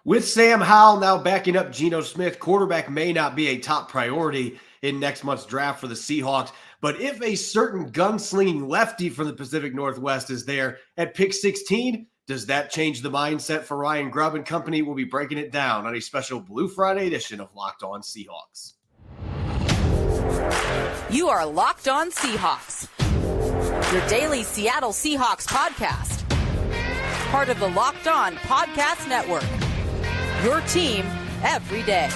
With Sam Howell now backing up Geno Smith, quarterback may not be a top priority in next month's draft for the Seahawks. But if a certain gunslinging lefty from the Pacific Northwest is there at pick 16, does that change the mindset for Ryan Grubb and company? We'll be breaking it down on a special Blue Friday edition of Locked On Seahawks. You are Locked On Seahawks, your daily Seattle Seahawks podcast. Part of the Locked On Podcast Network, your team every day.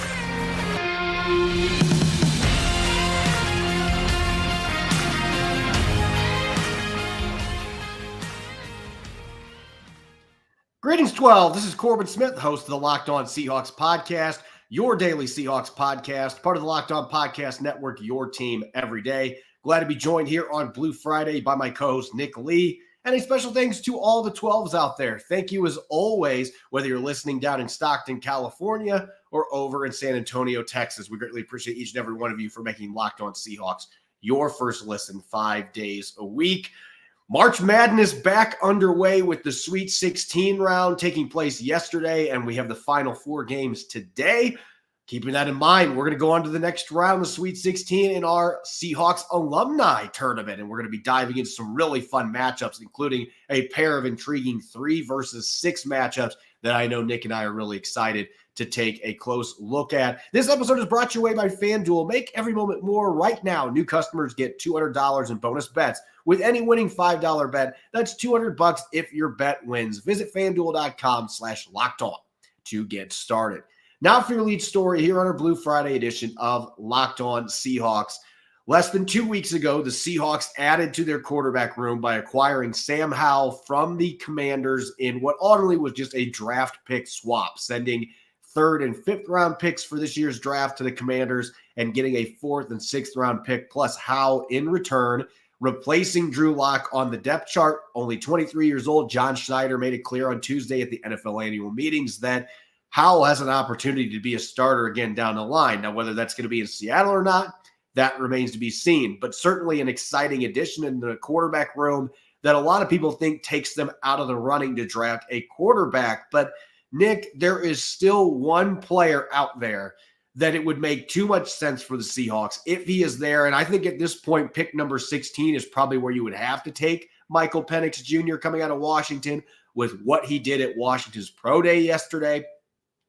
Greetings, 12. This is Corbin Smith, host of the Locked On Seahawks podcast, your daily Seahawks podcast, part of the Locked On Podcast Network, your team every day. Glad to be joined here on Blue Friday by my co-host, Nick Lee. And a special thanks to all the 12s out there. Thank you as always, whether you're listening down in Stockton, California, or over in San Antonio, Texas. We greatly appreciate each and every one of you for making Locked On Seahawks your first listen 5 days a week. March Madness back underway with the Sweet 16 round taking place yesterday, and we have the final 4 games today. Keeping that in mind, we're going to go on to the next round of Sweet 16 in our Seahawks Alumni tournament, and we're going to be diving into some really fun matchups, including a pair of intriguing 3 versus 6 matchups that I know Nick and I are really excited to take a close look at. This episode is brought your way by FanDuel. Make every moment more right now. New customers get $200 in bonus bets with any winning $5 bet. That's $200 if your bet wins. Visit FanDuel.com/lockedon to get started. Now for your lead story here on our Blue Friday edition of Locked On Seahawks. Less than 2 weeks ago, the Seahawks added to their quarterback room by acquiring Sam Howell from the Commanders in what ultimately was just a draft pick swap, sending 3rd and 5th round picks for this year's draft to the Commanders and getting a 4th and 6th round pick plus Howell in return, replacing Drew Lock on the depth chart. Only 23 years old, John Schneider made it clear on Tuesday at the NFL annual meetings that Howell has an opportunity to be a starter again down the line. Now, whether that's going to be in Seattle or not, that remains to be seen. But certainly an exciting addition in the quarterback room that a lot of people think takes them out of the running to draft a quarterback. But, Nick, there is still one player out there that it would make too much sense for the Seahawks if he is there. And I think at this point, pick number 16 is probably where you would have to take Michael Penix Jr. coming out of Washington with what he did at Washington's Pro Day yesterday.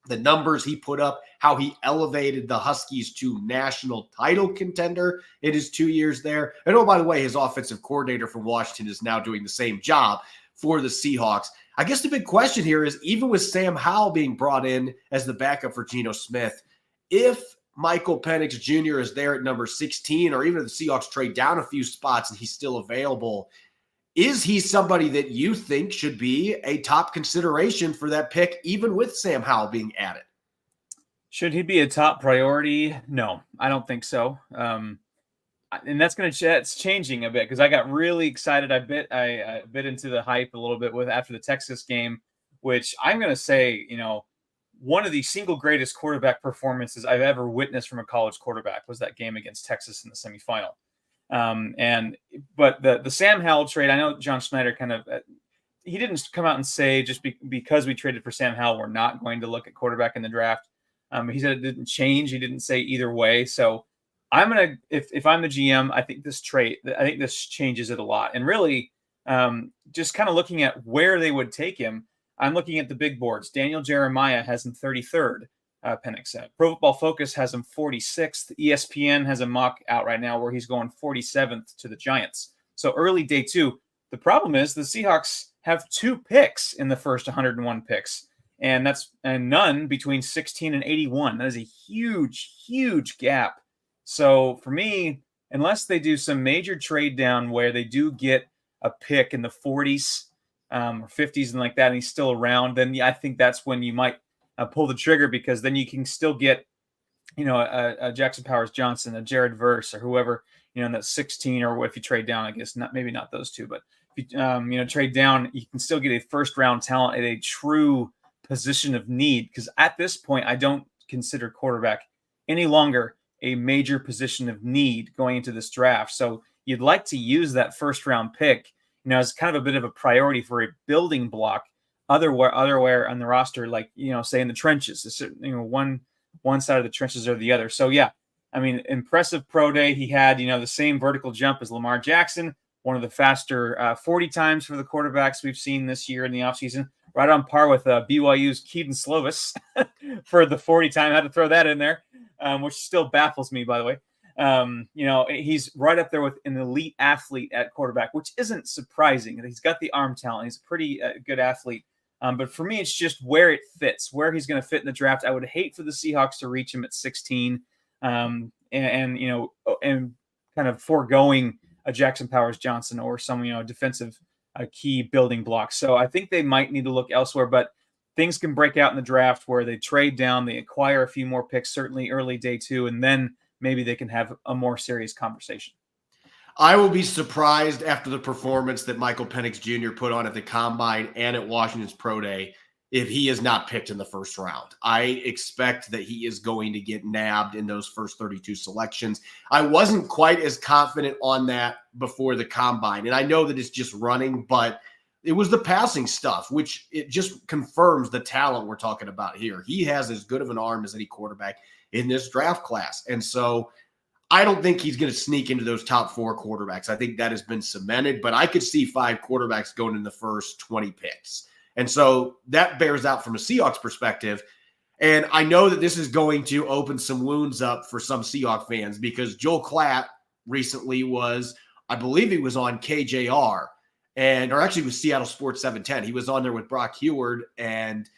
The numbers he put up, how he elevated the Huskies to national title contender in his 2 years there. And oh, by the way, his offensive coordinator from Washington is now doing the same job for the Seahawks. I guess the big question here is, even with Sam Howell being brought in as the backup for Geno Smith, if Michael Penix Jr. is there at number 16, or even if the Seahawks trade down a few spots and he's still available, is he somebody that you think should be a top consideration for that pick, even with Sam Howell being added? Should he be a top priority? No, I don't think so. And it's changing a bit because I got really excited. I bit into the hype a little bit after the Texas game, which I'm going to say, one of the single greatest quarterback performances I've ever witnessed from a college quarterback was that game against Texas in the semifinal. But the Sam Howell trade, I know John Schneider he didn't come out and say just because we traded for Sam Howell, we're not going to look at quarterback in the draft. He said it didn't change. He didn't say either way. So I'm going to, if I'm the GM, I think this changes it a lot. And really, just kind of looking at where they would take him, I'm looking at the big boards. Daniel Jeremiah has him 33rd. Penix. Pro Football Focus has him 46th. ESPN has a mock out right now where he's going 47th to the Giants. So early day 2. The problem is the Seahawks have 2 picks in the first 101 picks, and none between 16 and 81. That is a huge, huge gap. So for me, unless they do some major trade down where they do get a pick in the 40s or 50s and like that, and he's still around, then I think that's when you might pull the trigger, because then you can still get, a Jackson Powers Johnson, a Jared Verse, or whoever, in that 16, or if you trade down, I guess maybe not those 2, but if you, trade down, you can still get a first round talent at a true position of need. Because at this point, I don't consider quarterback any longer a major position of need going into this draft. So you'd like to use that first round pick, as kind of a bit of a priority for a building block otherwhere on the roster, like, say in the trenches, one side of the trenches or the other. So yeah, I mean, impressive pro day. He had, the same vertical jump as Lamar Jackson, one of the faster 40 times for the quarterbacks we've seen this year in the offseason, right on par with BYU's Keaton Slovis for the 40 time. I had to throw that in there, which still baffles me, by the way. He's right up there with an elite athlete at quarterback, which isn't surprising. He's got the arm talent. He's a pretty good athlete. But for me, it's just where it fits, where he's going to fit in the draft. I would hate for the Seahawks to reach him at 16 and kind of foregoing a Jackson Powers Johnson or some, defensive key building blocks. So I think they might need to look elsewhere, but things can break out in the draft where they trade down, they acquire a few more picks, certainly early day 2, and then maybe they can have a more serious conversation. I will be surprised after the performance that Michael Penix Jr. put on at the Combine and at Washington's Pro Day if he is not picked in the first round. I expect that he is going to get nabbed in those first 32 selections. I wasn't quite as confident on that before the Combine, and I know that it's just running, but it was the passing stuff, which it just confirms the talent we're talking about here. He has as good of an arm as any quarterback in this draft class, and so I don't think he's going to sneak into those top 4 quarterbacks. I think that has been cemented, but I could see 5 quarterbacks going in the first 20 picks. And so that bears out from a Seahawks perspective. And I know that this is going to open some wounds up for some Seahawks fans because Joel Klatt recently was, I believe he was on KJR or actually it was Seattle Sports 710. He was on there with Brock Heward, and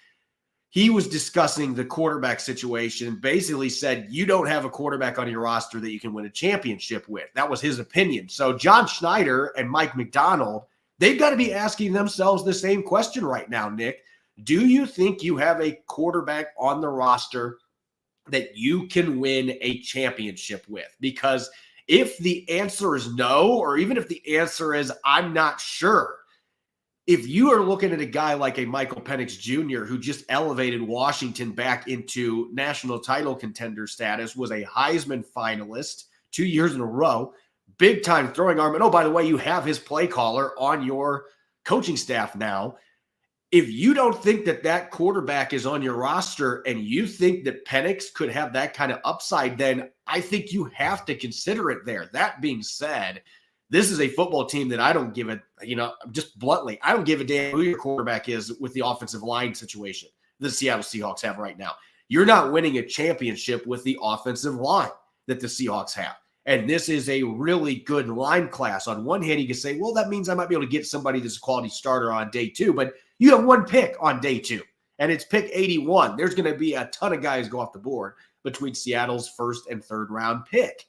he was discussing the quarterback situation, basically said, you don't have a quarterback on your roster that you can win a championship with. That was his opinion. So John Schneider and Mike McDonald, they've got to be asking themselves the same question right now, Nick. Do you think you have a quarterback on the roster that you can win a championship with? Because if the answer is no, or even if the answer is I'm not sure, if you are looking at a guy like a Michael Penix Jr., who just elevated Washington back into national title contender status, was a Heisman finalist 2 years in a row, big-time throwing arm, and oh, by the way, you have his play caller on your coaching staff now. If you don't think that that quarterback is on your roster and you think that Penix could have that kind of upside, then I think you have to consider it there. That being said, this is a football team that I don't give a, just bluntly, I don't give a damn who your quarterback is with the offensive line situation the Seattle Seahawks have right now. You're not winning a championship with the offensive line that the Seahawks have. And this is a really good line class. On one hand, you can say, well, that means I might be able to get somebody that's a quality starter on day 2, but you have 1 pick on day 2, and it's pick 81. There's going to be a ton of guys go off the board between Seattle's first and third round pick.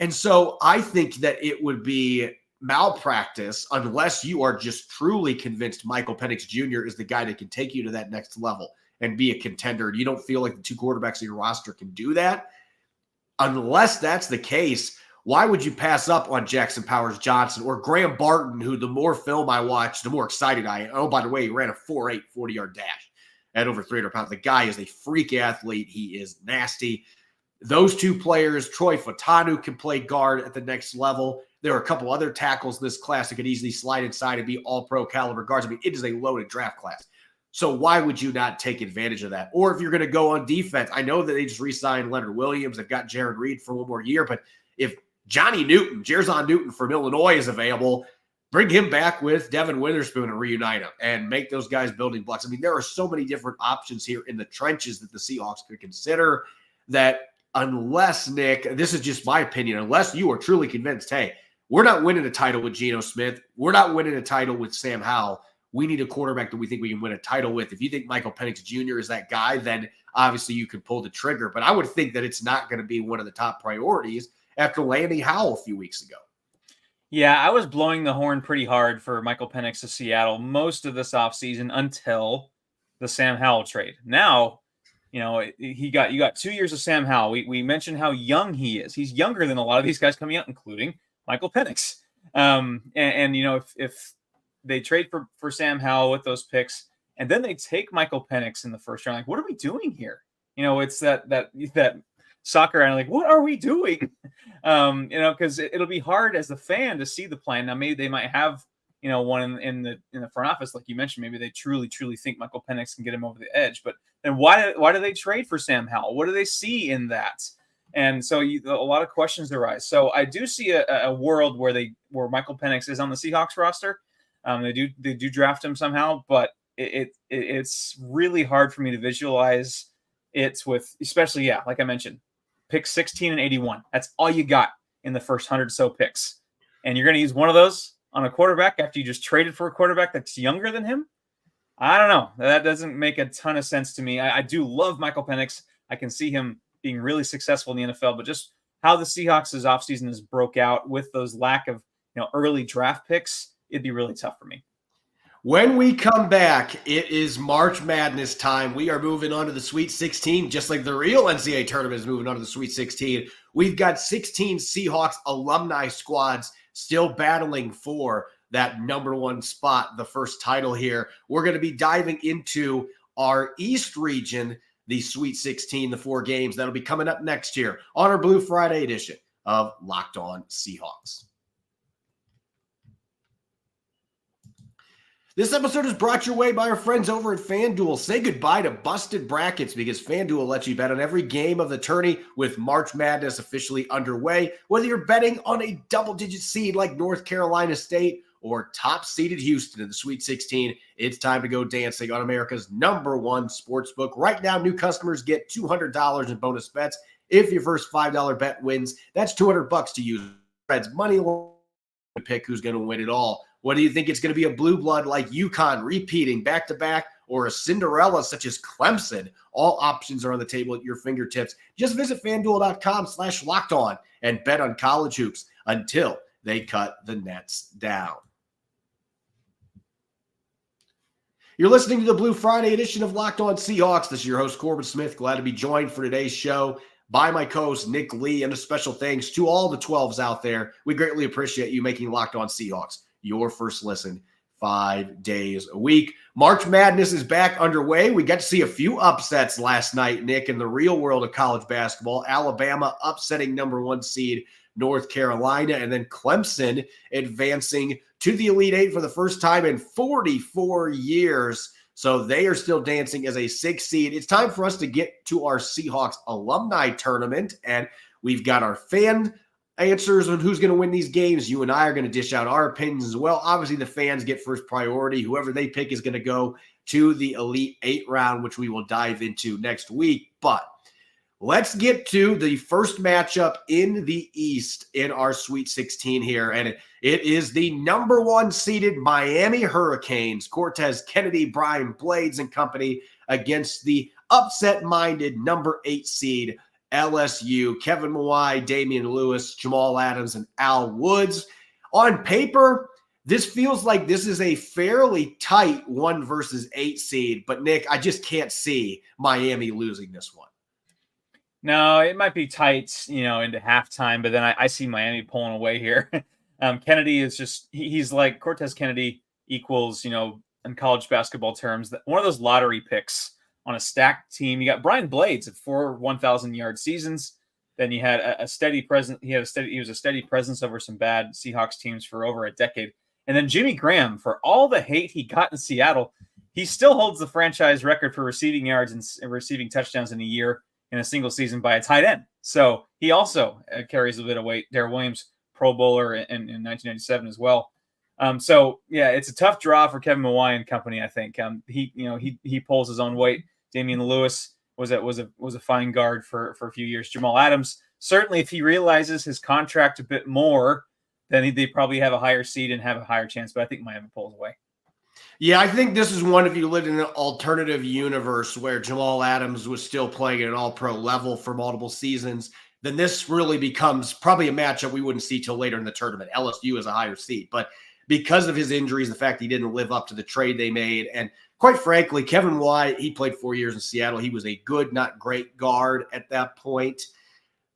And so I think that it would be malpractice unless you are just truly convinced Michael Penix Jr. is the guy that can take you to that next level and be a contender. You don't feel like the 2 quarterbacks in your roster can do that. Unless that's the case, why would you pass up on Jackson Powers Johnson or Graham Barton, who the more film I watch, the more excited I am. Oh, by the way, he ran a 4.8 40-yard dash at over 300 pounds. The guy is a freak athlete. He is nasty. Those 2 players, Troy Fatanu, can play guard at the next level. There are a couple other tackles in this class that could easily slide inside and be all-pro caliber guards. I mean, it is a loaded draft class. So why would you not take advantage of that? Or if you're going to go on defense, I know that they just re-signed Leonard Williams. They've got Jared Reed for 1 more year. But if Jerzon Newton from Illinois is available, bring him back with Devin Witherspoon and reunite him and make those guys building blocks. I mean, there are so many different options here in the trenches that the Seahawks could consider that unless, Nick, this is just my opinion, unless you are truly convinced, hey, we're not winning a title with Geno Smith, we're not winning a title with Sam Howell, we need a quarterback that we think we can win a title with. If you think Michael Penix Jr. is that guy, then obviously you could pull the trigger. But I would think that it's not going to be one of the top priorities after landing Howell a few weeks ago. Yeah, I was blowing the horn pretty hard for Michael Penix to Seattle most of this offseason until the Sam Howell trade. Now, you got 2 years of Sam Howell. We mentioned how young he is. He's younger than a lot of these guys coming out, including Michael Penix. If they trade for Sam Howell with those picks, and then they take Michael Penix in the first round, like, what are we doing here? It's that soccer and like, what are we doing? Because it'll be hard as a fan to see the plan. Now, maybe they might have one in the front office, like you mentioned. Maybe they truly think Michael Penix can get him over the edge. But then why do they trade for Sam Howell? What do they see in that? And so a lot of questions arise. So I do see a world where Michael Penix is on the Seahawks roster. They do draft him somehow, but it's really hard for me to visualize it with, especially, like I mentioned, picks 16 and 81. That's all you got in the first 100 so picks. And you're going to use one of those on a quarterback after you just traded for a quarterback that's younger than him? I don't know. That doesn't make a ton of sense to me. I do love Michael Penix. I can see him being really successful in the NFL, but just how the Seahawks' offseason is broke out with those lack of early draft picks, it'd be really tough for me. When we come back, it is March Madness time. We are moving on to the Sweet 16, just like the real NCAA tournament is moving on to the Sweet 16. We've got 16 Seahawks alumni squads still battling for that number one spot, the first title here. We're going to be diving into our East region, the Sweet 16, the 4 games that'll be coming up next year on our Blue Friday edition of Locked On Seahawks. This episode is brought your way by our friends over at FanDuel. Say goodbye to busted brackets because FanDuel lets you bet on every game of the tourney with March Madness officially underway. Whether you're betting on a double-digit seed like North Carolina State or top-seeded Houston in the Sweet 16, it's time to go dancing on America's #1 sportsbook. Right now, new customers get $200 in bonus bets if your first $5 bet wins. That's $200 to use. Fred's money line to pick who's going to win it all. What do you think? It's going to be a blue blood like UConn repeating back-to-back or a Cinderella such as Clemson? All options are on the table at your fingertips. Just visit FanDuel.com/lockedon and bet on college hoops until they cut the nets down. You're listening to the Blue Friday edition of Locked On Seahawks. This is your host, Corbin Smith. Glad to be joined for today's show by my co-host, Nick Lee, and a special thanks to all the 12s out there. We greatly appreciate you making Locked On Seahawks your first listen 5 days a week. March Madness is back underway. We got to see a few upsets last night, Nick, in the real world of college basketball. Alabama upsetting #1 seed North Carolina, and then Clemson advancing to the Elite Eight for the first time in 44 years. So they are still dancing as a 6 seed. It's time for us to get to our Seahawks alumni tournament, and we've got our fan answers on who's going to win these games. You and I are going to dish out our opinions as well. Obviously, the fans get first priority. Whoever they pick is going to go to the Elite Eight round, which we will dive into next week. But let's get to the first matchup in the East in our Sweet 16 here. And it is the #1 seeded Miami Hurricanes, Cortez Kennedy, Brian Blades and company, against the upset-minded #8 seed LSU, Kevin Mawai, Damian Lewis, Jamal Adams, and Al Woods. On paper, this feels like this is a fairly tight 1 versus 8 seed, but Nick, I just can't see Miami losing this one. No, it might be tight, into halftime, but then I see Miami pulling away here. Kennedy is just, he's like Cortez Kennedy equals, in college basketball terms, one of those lottery picks on a stacked team. You got Brian Blades at 4 1,000-yard seasons. Then you had a steady presence. He was a steady presence over some bad Seahawks teams for over a decade. And then Jimmy Graham, for all the hate he got in Seattle, he still holds the franchise record for receiving yards and receiving touchdowns in a year in a single season by a tight end. So he also carries a bit of weight. Darrell Williams, Pro Bowler in 1997 as well. So yeah, it's a tough draw for Kevin Mawai and company. I think he pulls his own weight. Damian Lewis was a fine guard for a few years. Jamal Adams, certainly, if he realizes his contract a bit more, then they probably have a higher seed and have a higher chance. But I think Miami pulls away. Yeah, I think this is one if you lived in an alternative universe where Jamal Adams was still playing at an all-pro level for multiple seasons, then this really becomes probably a matchup we wouldn't see till later in the tournament. LSU is a higher seed, but because of his injuries, the fact he didn't live up to the trade they made, and quite frankly, Kevin White, he played 4 years in Seattle. He was a good, not great guard at that point.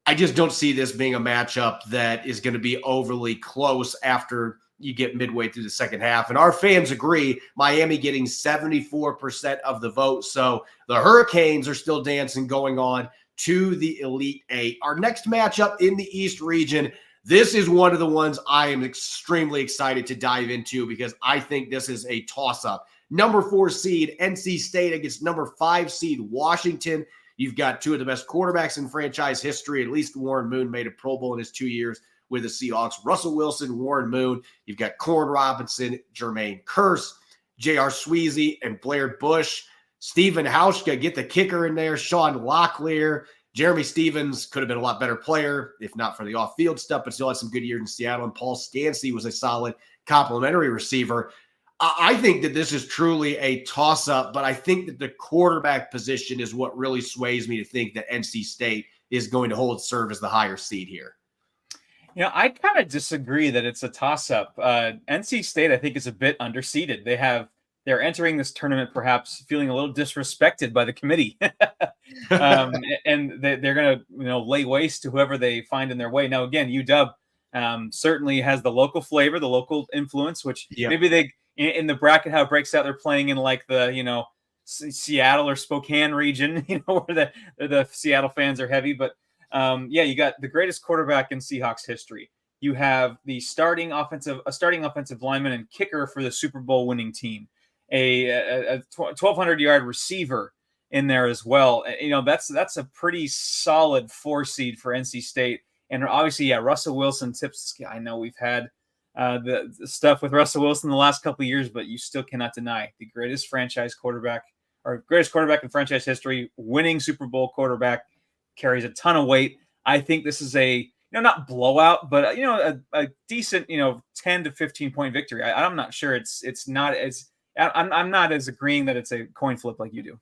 I just don't see this being a matchup that is going to be overly close after you get midway through the second half. And our fans agree, Miami getting 74% of the vote. So the Hurricanes are still dancing, going on to the Elite Eight. Our next matchup in the East region, This is one of the ones I am extremely excited to dive into because I think this is a toss-up. Number 4 seed, NC State against number 5 seed, Washington. You've got two of the best quarterbacks in franchise history. At least Warren Moon made a Pro Bowl in his 2 years with the Seahawks. Russell Wilson, Warren Moon. You've got Corn Robinson, Jermaine Kearse, J.R. Sweezy, and Blair Bush. Stephen Hauschka, get the kicker in there. Sean Locklear. Jeremy Stevens could have been a lot better player, if not for the off-field stuff, but still had some good years in Seattle. And Paul Scansey was a solid complimentary receiver. I think that this is truly a toss-up, but I think that the quarterback position is what really sways me to think that NC State is going to serve as the higher seed here. I kind of disagree that it's a toss-up. NC State, I think, is a bit underseeded. They're entering this tournament perhaps feeling a little disrespected by the committee. And they're going to lay waste to whoever they find in their way. Now, again, UW certainly has the local flavor, the local influence, which maybe they in the bracket, how it breaks out, they're playing in like the, Seattle or Spokane region, where the Seattle fans are heavy. But you got the greatest quarterback in Seahawks history. You have the starting offensive lineman and kicker for the Super Bowl winning team. A 1,200-yard receiver in there as well. That's a pretty solid 4 seed for NC State. And obviously, Russell Wilson tips. I know we've had the stuff with Russell Wilson the last couple of years, but you still cannot deny the greatest quarterback in franchise history, winning Super Bowl quarterback, carries a ton of weight. I think this is a not blowout, but a decent 10 to 15 point victory. I'm not sure it's not as. I'm not as agreeing that it's a coin flip like you do.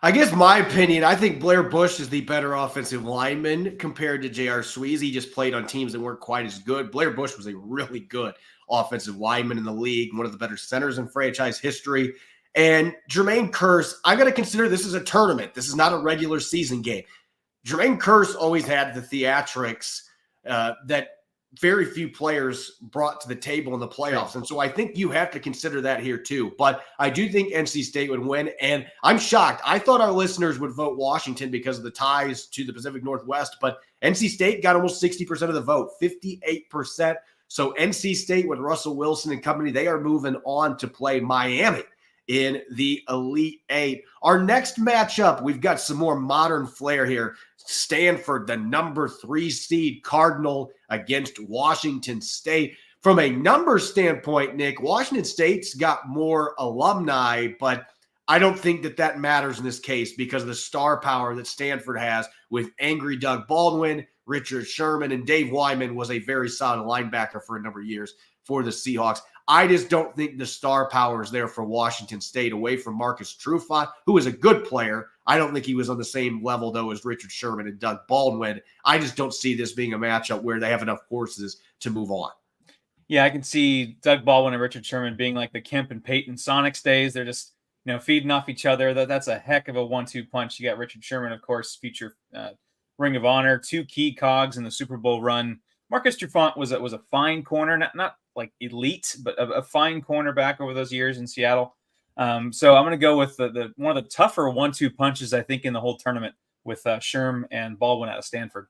I guess my opinion, I think Blair Bush is the better offensive lineman compared to J.R. Sweezy. He just played on teams that weren't quite as good. Blair Bush was a really good offensive lineman in the league, one of the better centers in franchise history. And Jermaine Kearse, I got to consider this is a tournament. This is not a regular season game. Jermaine Kearse always had the theatrics that very few players brought to the table in the playoffs. And so I think you have to consider that here too. But I do think NC State would win. And I'm shocked. I thought our listeners would vote Washington because of the ties to the Pacific Northwest, but NC State got almost 60% of the vote, 58%. So NC State with Russell Wilson and company, they are moving on to play Miami in the Elite Eight. Our next matchup, we've got some more modern flair here. Stanford, the number 3 seed Cardinal against Washington State. From a numbers standpoint, Nick, Washington State's got more alumni, but I don't think that matters in this case because of the star power that Stanford has with angry Doug Baldwin, Richard Sherman, and Dave Wyman was a very solid linebacker for a number of years for the Seahawks. I just don't think the star power is there for Washington State away from Marcus Trufant, who is a good player. I don't think he was on the same level, though, as Richard Sherman and Doug Baldwin. I just don't see this being a matchup where they have enough horses to move on. Yeah, I can see Doug Baldwin and Richard Sherman being like the Kemp and Peyton Sonics days. They're just, feeding off each other. That's a heck of a 1-2 punch. You got Richard Sherman, of course, future Ring of Honor, 2 key cogs in the Super Bowl run. Marcus Trufant was a fine corner, not like elite, but a fine cornerback over those years in Seattle. So I'm going to go with the one of the tougher 1-2 punches, I think, in the whole tournament with Sherm and Baldwin out of Stanford.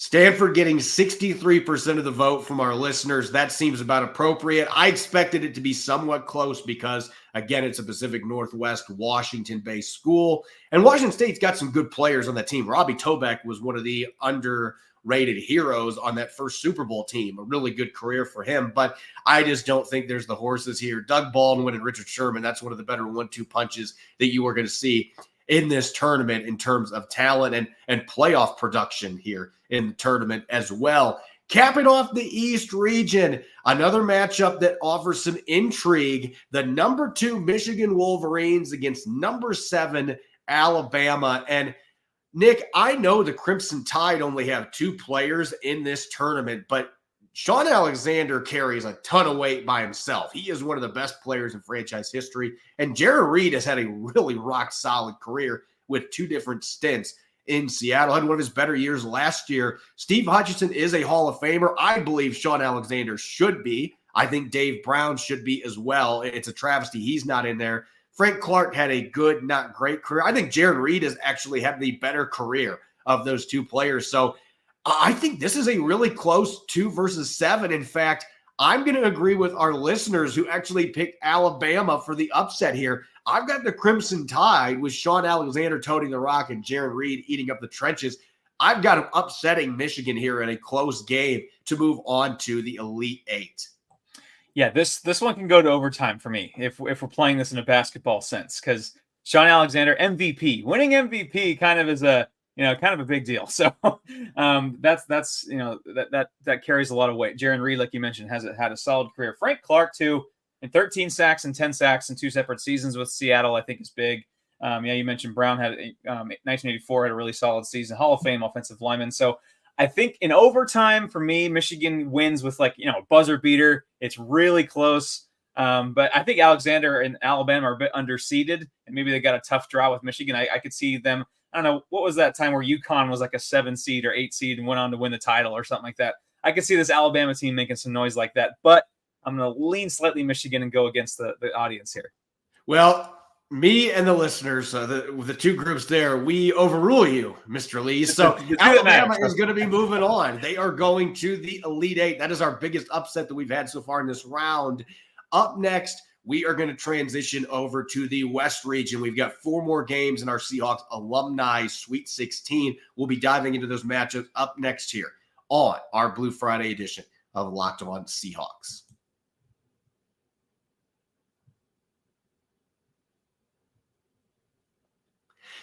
Stanford getting 63% of the vote from our listeners. That seems about appropriate. I expected it to be somewhat close because, again, it's a Pacific Northwest Washington-based school. And Washington State's got some good players on that team. Robbie Tobeck was one of the underrated heroes on that first Super Bowl team. A really good career for him. But I just don't think there's the horses here. Doug Baldwin and Richard Sherman, that's one of the better 1-2 punches that you are going to see in this tournament in terms of talent and playoff production here in the tournament as well. Capping off the East region, another matchup that offers some intrigue, the number 2 Michigan Wolverines against number 7 Alabama. And Nick, I know the Crimson Tide only have 2 players in this tournament, but Sean Alexander carries a ton of weight by himself. He is one of the best players in franchise history. And Jared Reed has had a really rock-solid career with 2 different stints in Seattle. Had one of his better years last year. Steve Hutchinson is a Hall of Famer. I believe Sean Alexander should be. I think Dave Brown should be as well. It's a travesty he's not in there. Frank Clark had a good, not great career. I think Jared Reed has actually had the better career of those 2 players. So I think this is a really close 2 versus 7. In fact, I'm going to agree with our listeners who actually picked Alabama for the upset here. I've got the Crimson Tide with Sean Alexander toting the rock and Jaron Reed eating up the trenches. I've got him upsetting Michigan here in a close game to move on to the Elite Eight. Yeah, this one can go to overtime for me if we're playing this in a basketball sense, because Sean Alexander, MVP, winning MVP kind of is a big deal. So that carries a lot of weight. Jaron Reed, like you mentioned, has had a solid career. Frank Clark too, and 13 sacks and 10 sacks in 2 separate seasons with Seattle, I think is big. You mentioned Brown had 1984 had a really solid season, Hall of Fame offensive lineman. So I think in overtime for me, Michigan wins with buzzer beater. It's really close. But I think Alexander and Alabama are a bit underseeded, and maybe they got a tough draw with Michigan. I could see them. I don't know, what was that time where UConn was like a 7 seed or 8 seed and went on to win the title or something like that? I could see this Alabama team making some noise like that, but I'm going to lean slightly Michigan and go against the audience here. Well, me and the listeners, the 2 groups there, we overrule you, Mr. Lee. So Alabama is going to be moving on. They are going to the Elite Eight. That is our biggest upset that we've had so far in this round. Up next, we are going to transition over to the West region. We've got 4 more games in our Seahawks Alumni Sweet 16. We'll be diving into those matchups up next here on our Blue Friday edition of Locked On Seahawks.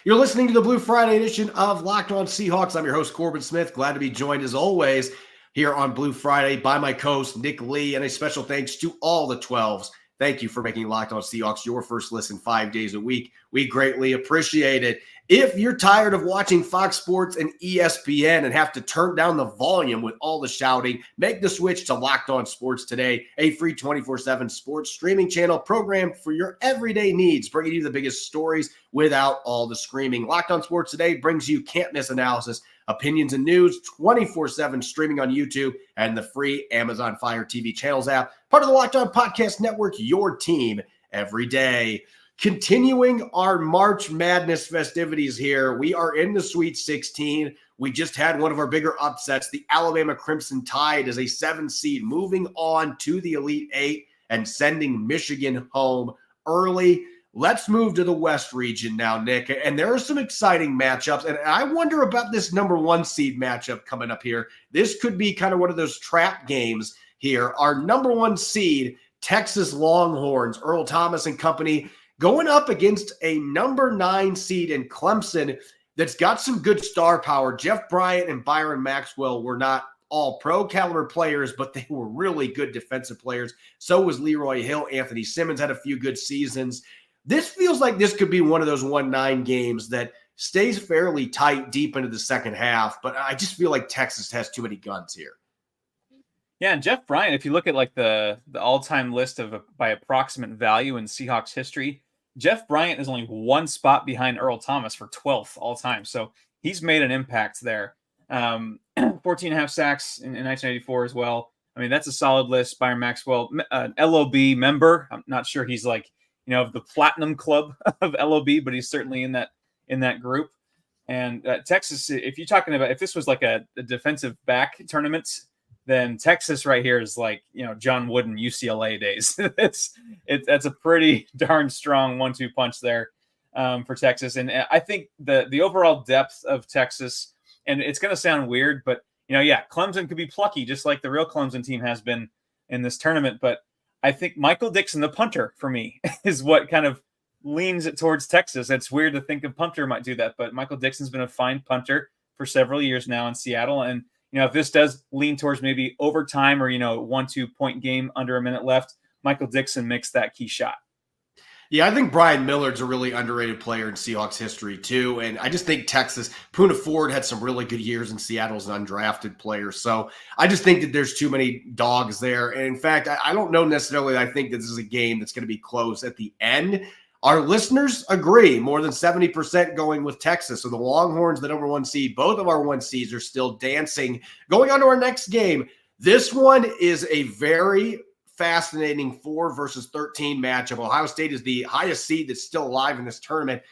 You're listening to the Blue Friday edition of Locked On Seahawks. I'm your host, Corbin Smith. Glad to be joined, as always, here on Blue Friday by my co-host, Nick Lee. And a special thanks to all the 12s. Thank you for making Locked On Seahawks your first listen 5 days a week. We greatly appreciate it. If you're tired of watching Fox Sports and ESPN and have to turn down the volume with all the shouting, make the switch to Locked On Sports Today, a free 24/7 sports streaming channel programmed for your everyday needs, bringing you the biggest stories without all the screaming. Locked On Sports Today brings you can't-miss analysis, opinions, and news 24/7 streaming on YouTube and the free Amazon Fire TV channels app, part of the Locked On Podcast Network, your team every day. Continuing our March Madness festivities here, we are in the Sweet 16. We just had one of our bigger upsets. The Alabama Crimson Tide is a 7 seed, moving on to the Elite Eight and sending Michigan home early. Let's move to the West region now, Nick. And there are some exciting matchups. And I wonder about this number 1 seed matchup coming up here. This could be kind of one of those trap games here. Our number 1 seed, Texas Longhorns, Earl Thomas and company, going up against a number 9 seed in Clemson that's got some good star power. Jeff Bryant and Byron Maxwell were not all pro caliber players, but they were really good defensive players. So was Leroy Hill. Anthony Simmons had a few good seasons. This feels like this could be one of those 1-9 games that stays fairly tight deep into the second half, but I just feel like Texas has too many guns here. Yeah, and Jeff Bryant, if you look at like the all-time list by approximate value in Seahawks history, Jeff Bryant is only 1 spot behind Earl Thomas for 12th all time. So he's made an impact there. 14.5 sacks in 1984 as well. I mean, that's a solid list. Byron Maxwell, LOB member. I'm not sure he's like, the platinum club of LOB, but he's certainly in that group. And Texas, if you're talking about, if this was like a defensive back tournament, then Texas right here is like, John Wooden UCLA days. That's a pretty darn strong 1-2 punch there for Texas. And I think the overall depth of Texas, and it's going to sound weird, but Clemson could be plucky, just like the real Clemson team has been in this tournament. But I think Michael Dixon, the punter, for me, is what kind of leans it towards Texas. It's weird to think a punter might do that, but Michael Dixon's been a fine punter for several years now in Seattle. And if this does lean towards maybe overtime or, 1-2 point game under a minute left, Michael Dixon makes that key shot. Yeah, I think Brian Millard's a really underrated player in Seahawks history too. And I just think Texas, Poona Ford had some really good years in Seattle as an undrafted player. So I just think that there's too many dogs there. And in fact, I don't know necessarily, I think that this is a game that's going to be close at the end. Our listeners agree, more than 70% going with Texas. So the Longhorns, the number 1 seed, both of our 1 seeds are still dancing. Going on to our next game, this one is a very fascinating 4 versus 13 matchup. Ohio State is the highest seed that's still alive in this tournament.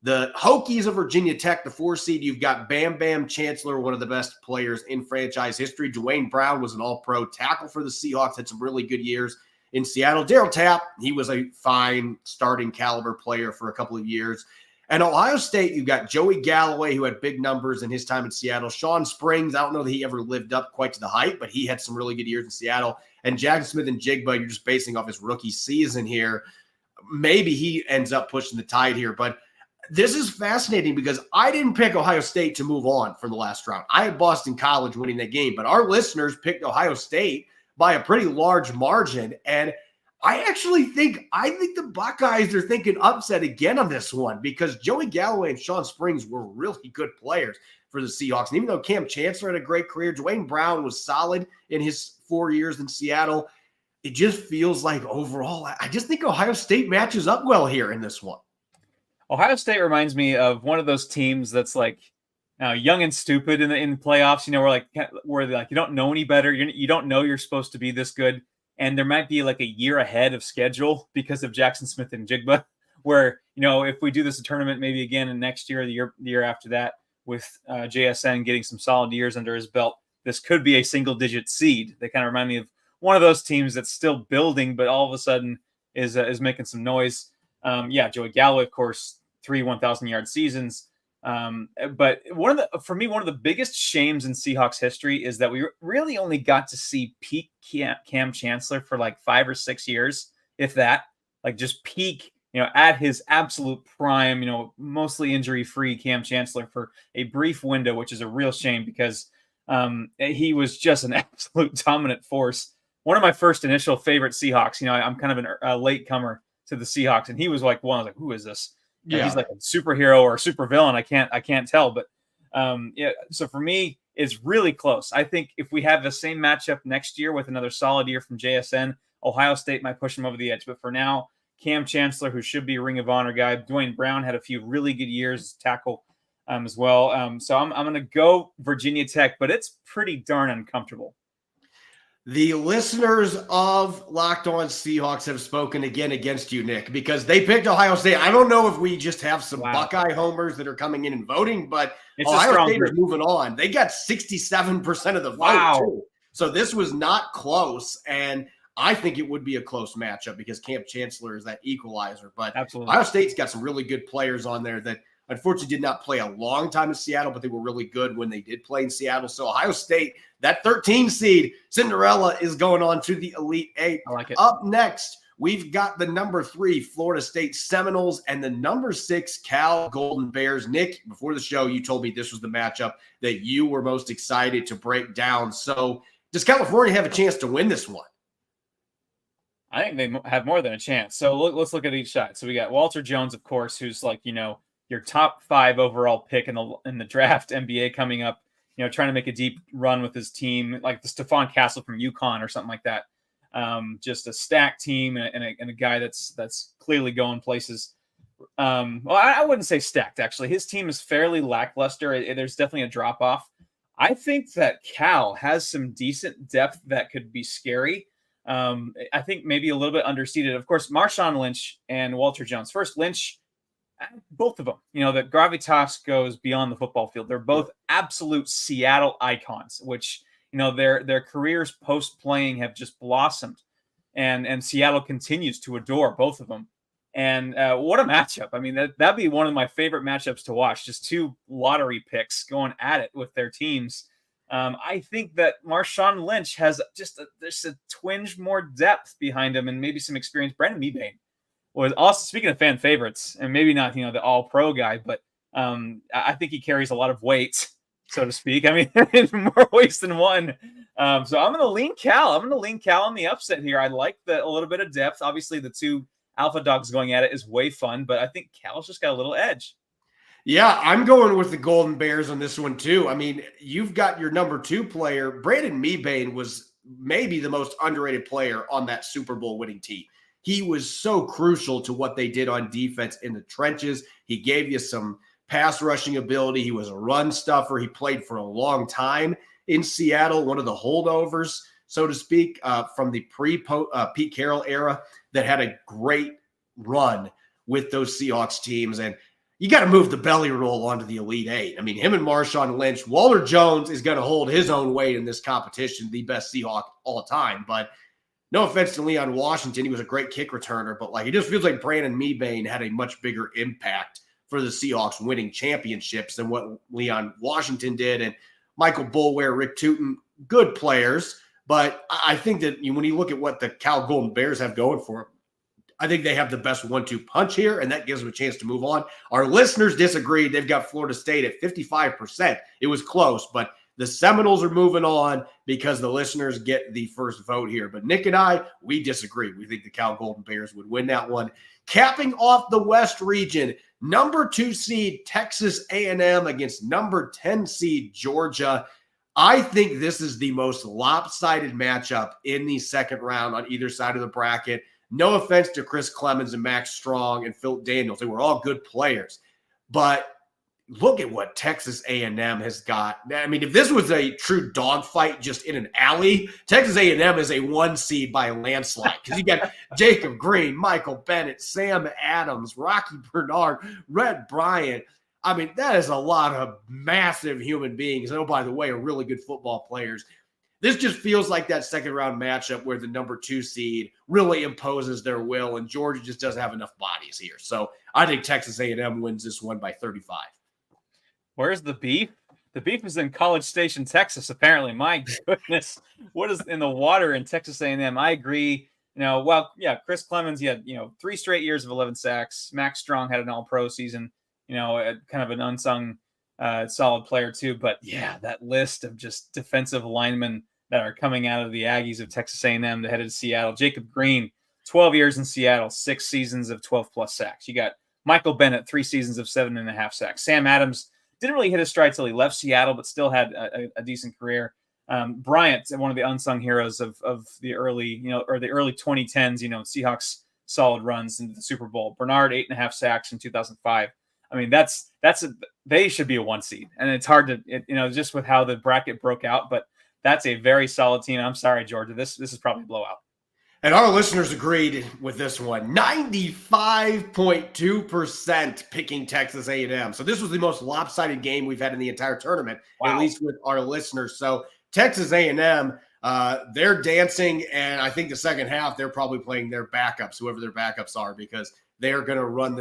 The Hokies of Virginia Tech, the 4 seed, you've got Bam Bam Chancellor, one of the best players in franchise history. Dwayne Brown was an all-pro tackle for the Seahawks, had some really good years in Seattle. Darryl Tapp, he was a fine starting caliber player for a couple of years. And Ohio State, you've got Joey Galloway, who had big numbers in his time in Seattle. Sean Springs, I don't know that he ever lived up quite to the hype, but he had some really good years in Seattle. And Jackson Smith and Jigba, you're just basing off his rookie season here. Maybe he ends up pushing the tide here, but this is fascinating because I didn't pick Ohio State to move on from the last round. I had Boston College winning that game, but our listeners picked Ohio State by a pretty large margin. And I think the Buckeyes are thinking upset again on this one because Joey Galloway and Sean Springs were really good players for the Seahawks. And even though Cam Chancellor had a great career, Dwayne Brown was solid in his 4 years in Seattle. It just feels like overall, I just think Ohio State matches up well here in this one. Ohio State reminds me of one of those teams that's like young and stupid in the playoffs. Where like you don't know any better. You don't know you're supposed to be this good, and there might be like a year ahead of schedule because of Jackson Smith and Jigba. Where if we do this tournament maybe again in next year, or the year after that, with JSN getting some solid years under his belt, this could be a single-digit seed. They kind of remind me of one of those teams that's still building, but all of a sudden is making some noise. Joey Galloway, of course, 3 1,000-yard seasons. But one of the biggest shames in Seahawks history is that we really only got to see peak Cam Chancellor for like 5 or 6 years, if that. Like just peak, at his absolute prime, mostly injury-free Cam Chancellor for a brief window, which is a real shame because he was just an absolute dominant force. One of my first initial favorite Seahawks. I'm kind of a late comer to the Seahawks, and he was like one. I was like, who is this? Yeah. He's like a superhero or a supervillain. I can't tell, but so for me, it's really close. I think if we have the same matchup next year with another solid year from JSN, Ohio State might push him over the edge. But for now, Cam Chancellor, who should be a Ring of Honor guy, Dwayne Brown had a few really good years as tackle as well. So I'm going to go Virginia Tech, but it's pretty darn uncomfortable. The listeners of Locked On Seahawks have spoken again against you, Nick, because they picked Ohio State. I don't know if we just have some Buckeye homers that are coming in and voting, but it's Ohio State is moving on. They got 67% of the vote, too. So this was not close, and I think it would be a close matchup because Cam Chancellor is that equalizer. But absolutely, Ohio State's got some really good players on there that unfortunately did not play a long time in Seattle, but they were really good when they did play in Seattle. So Ohio State, that 13 seed, Cinderella, is going on to the Elite Eight. I like it. Up next, we've got the number 3 Florida State Seminoles and the number 6 Cal Golden Bears. Nick, before the show, you told me this was the matchup that you were most excited to break down. So does California have a chance to win this one? I think they have more than a chance. So let's look at each side. So we got Walter Jones, of course, who's like, your top 5 overall pick in the draft NBA coming up, trying to make a deep run with his team, like the Stephon Castle from UConn or something like that. Just a stacked team and a guy that's clearly going places. I wouldn't say stacked, actually. His team is fairly lackluster. There's definitely a drop off. I think that Cal has some decent depth that could be scary. I think maybe a little bit underseeded. Of course, Marshawn Lynch and Walter Jones. First, Lynch, both of them, the gravitas goes beyond the football field. They're both absolute Seattle icons, which, their careers post-playing have just blossomed. And Seattle continues to adore both of them. And what a matchup. I mean, that'd be one of my favorite matchups to watch. Just 2 lottery picks going at it with their teams. I think that Marshawn Lynch has there's a twinge more depth behind him and maybe some experience. Brandon Mebane was also, speaking of fan favorites, and maybe not, the all-pro guy, but I think he carries a lot of weight, so to speak. I mean, in more ways than one. So I'm going to lean Cal. I'm going to lean Cal on the upset here. I like a little bit of depth. Obviously, the 2 alpha dogs going at it is way fun, but I think Cal's just got a little edge. Yeah, I'm going with the Golden Bears on this one, too. I mean, you've got your number 2 player. Brandon Mebane was maybe the most underrated player on that Super Bowl winning team. He was so crucial to what they did on defense in the trenches. He gave you some pass rushing ability. He was a run stuffer. He played for a long time in Seattle, one of the holdovers, so to speak, from the Pete Carroll era that had a great run with those Seahawks teams. And, you got to move the belly roll onto the Elite Eight. I mean, him and Marshawn Lynch, Walter Jones is going to hold his own weight in this competition, the best Seahawk all the time. But no offense to Leon Washington, he was a great kick returner, but like it just feels like Brandon Mebane had a much bigger impact for the Seahawks winning championships than what Leon Washington did. And Michael Boulware, Rick Tootin, good players. But I think that when you look at what the Cal Golden Bears have going for them, I think they have the best 1-2 punch here, and that gives them a chance to move on. Our listeners disagreed. They've got Florida State at 55%. It was close, but the Seminoles are moving on because the listeners get the first vote here. But Nick and I, we disagree. We think the Cal Golden Bears would win that one. Capping off the West region, number 2 seed Texas A&M against number 10 seed Georgia. I think this is the most lopsided matchup in the second round on either side of the bracket. No offense to Chris Clemens and Max Strong and Phil Daniels. They were all good players. But look at what Texas A&M has got. I mean, if this was a true dogfight just in an alley, Texas A&M is a 1 seed by a landslide because you got Jacob Green, Michael Bennett, Sam Adams, Rocky Bernard, Red Bryant. I mean, that is a lot of massive human beings. And oh, by the way, are really good football players. This just feels like that second round matchup where the number 2 seed really imposes their will, and Georgia just doesn't have enough bodies here. So I think Texas A&M wins this one by 35. Where's the beef? The beef is in College Station, Texas, apparently. My goodness, what is in the water in Texas A&M? I agree. Chris Clemens, he had, 3 straight years of 11 sacks. Max Strong had an all-pro season, kind of an unsung solid player too. But yeah, that list of just defensive linemen that are coming out of the Aggies of Texas A&M that headed to Seattle. Jacob Green, 12 years in Seattle, 6 seasons of 12+ sacks. You got Michael Bennett, 3 seasons of 7.5 sacks. Sam Adams didn't really hit his stride till he left Seattle, but still had a decent career. Bryant, one of the unsung heroes of the early, or the early 2010s, Seahawks solid runs into the Super Bowl. Bernard, 8.5 sacks in 2005. I mean, they should be a 1 seed, and it's hard to, just with how the bracket broke out, but that's a very solid team. I'm sorry, Georgia. This is probably a blowout. And our listeners agreed with this one. 95.2% picking Texas A&M. So this was the most lopsided game we've had in the entire tournament, at least with our listeners. So Texas A&M, they're dancing, and I think the second half they're probably playing their backups, whoever their backups are, because they're going to win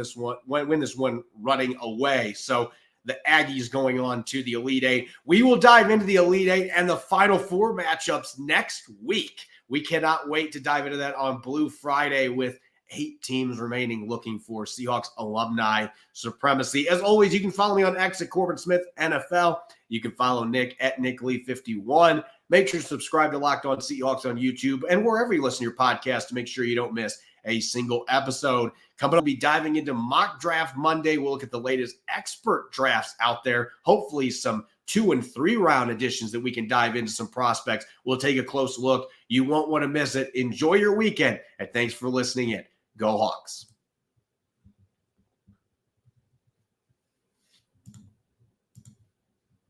this one running away. So the Aggies going on to the Elite Eight. We will dive into the Elite Eight and the Final Four matchups next week. We cannot wait to dive into that on Blue Friday with 8 teams remaining looking for Seahawks alumni supremacy. As always, you can follow me on X at Corbin Smith NFL. You can follow Nick at NickLee51. Make sure to subscribe to Locked On Seahawks on YouTube and wherever you listen to your podcast to make sure you don't miss a single episode. Coming up, we'll be diving into Mock Draft Monday. We'll look at the latest expert drafts out there. Hopefully some 2- and 3-round editions that we can dive into some prospects. We'll take a close look. You won't want to miss it. Enjoy your weekend, and thanks for listening in. Go Hawks.